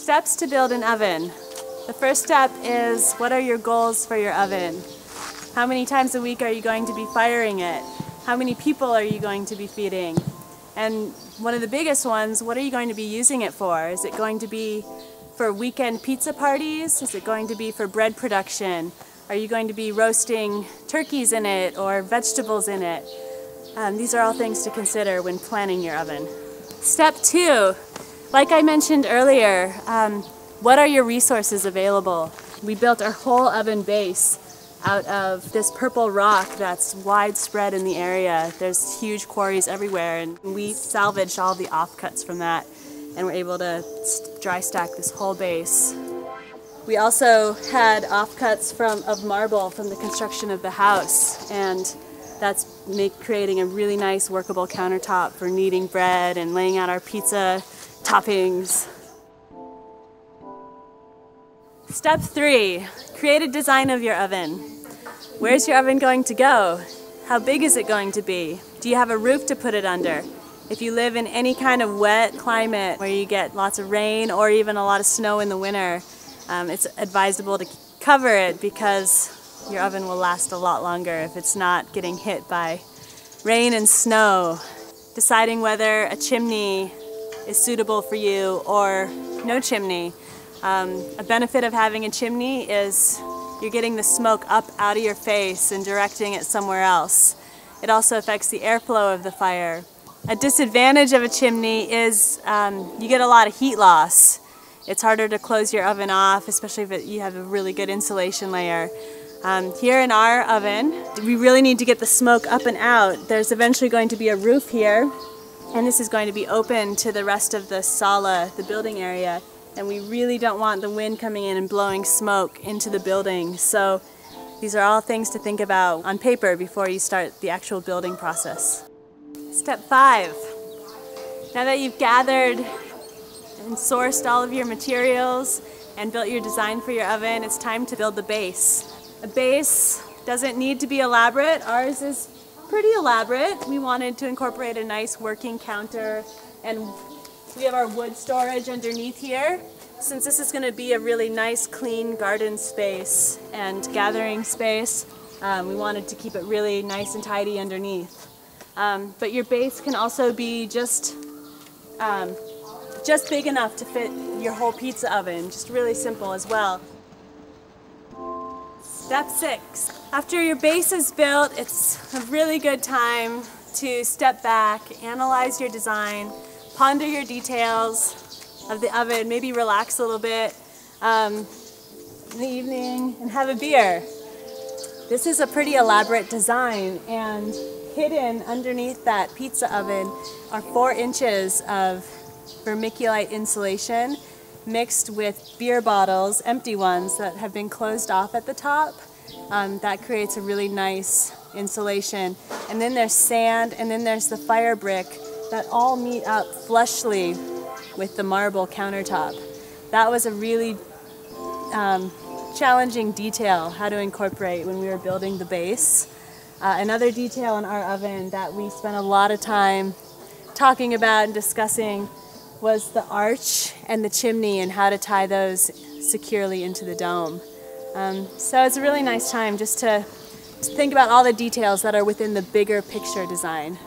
Steps to build an oven. The first step is, what are your goals for your oven? How many times a week are you going to be firing it? How many people are you going to be feeding? And one of the biggest ones, what are you going to be using it for? Is it going to be for weekend pizza parties? Is it going to be for bread production? Are you going to be roasting turkeys in it or vegetables in it? These are all things to consider when planning your oven. Step 2, like I mentioned earlier, what are your resources available? We built our whole oven base out of this purple rock that's widespread in the area. There's huge quarries everywhere, and we salvaged all the offcuts from that, and we're able to dry stack this whole base. We also had offcuts of marble from the construction of the house, and that's creating a really nice workable countertop for kneading bread and laying out our pizza toppings. Step 3, create a design of your oven. Where's your oven going to go? How big is it going to be? Do you have a roof to put it under? If you live in any kind of wet climate where you get lots of rain or even a lot of snow in the winter, it's advisable to cover it because your oven will last a lot longer if it's not getting hit by rain and snow. Deciding whether a chimney is suitable for you or no chimney. A benefit of having a chimney is you're getting the smoke up out of your face and directing it somewhere else. It also affects the airflow of the fire. A disadvantage of a chimney is you get a lot of heat loss. It's harder to close your oven off, especially if you have a really good insulation layer. Here in our oven, we really need to get the smoke up and out. There's eventually going to be a roof here, and this is going to be open to the rest of the sala, the building area, and we really don't want the wind coming in and blowing smoke into the building. So these are all things to think about on paper before you start the actual building process. Step 5. Now that you've gathered and sourced all of your materials and built your design for your oven, it's time to build the base. A base doesn't need to be elaborate. Ours is pretty elaborate. We wanted to incorporate a nice working counter, and we have our wood storage underneath here. Since this is going to be a really nice clean garden space and gathering space, we wanted to keep it really nice and tidy underneath. But your base can also be just big enough to fit your whole pizza oven, just really simple as well. Step 6. After your base is built, it's a really good time to step back, analyze your design, ponder your details of the oven, maybe relax a little bit in the evening and have a beer. This is a pretty elaborate design, and hidden underneath that pizza oven are 4 inches of vermiculite insulation mixed with beer bottles, empty ones that have been closed off at the top. That creates a really nice insulation. And then there's sand, and then there's the fire brick that all meet up flushly with the marble countertop. That was a really challenging detail how to incorporate when we were building the base. Another detail in our oven that we spent a lot of time talking about and discussing was the arch and the chimney and how to tie those securely into the dome. So it's a really nice time just to think about all the details that are within the bigger picture design.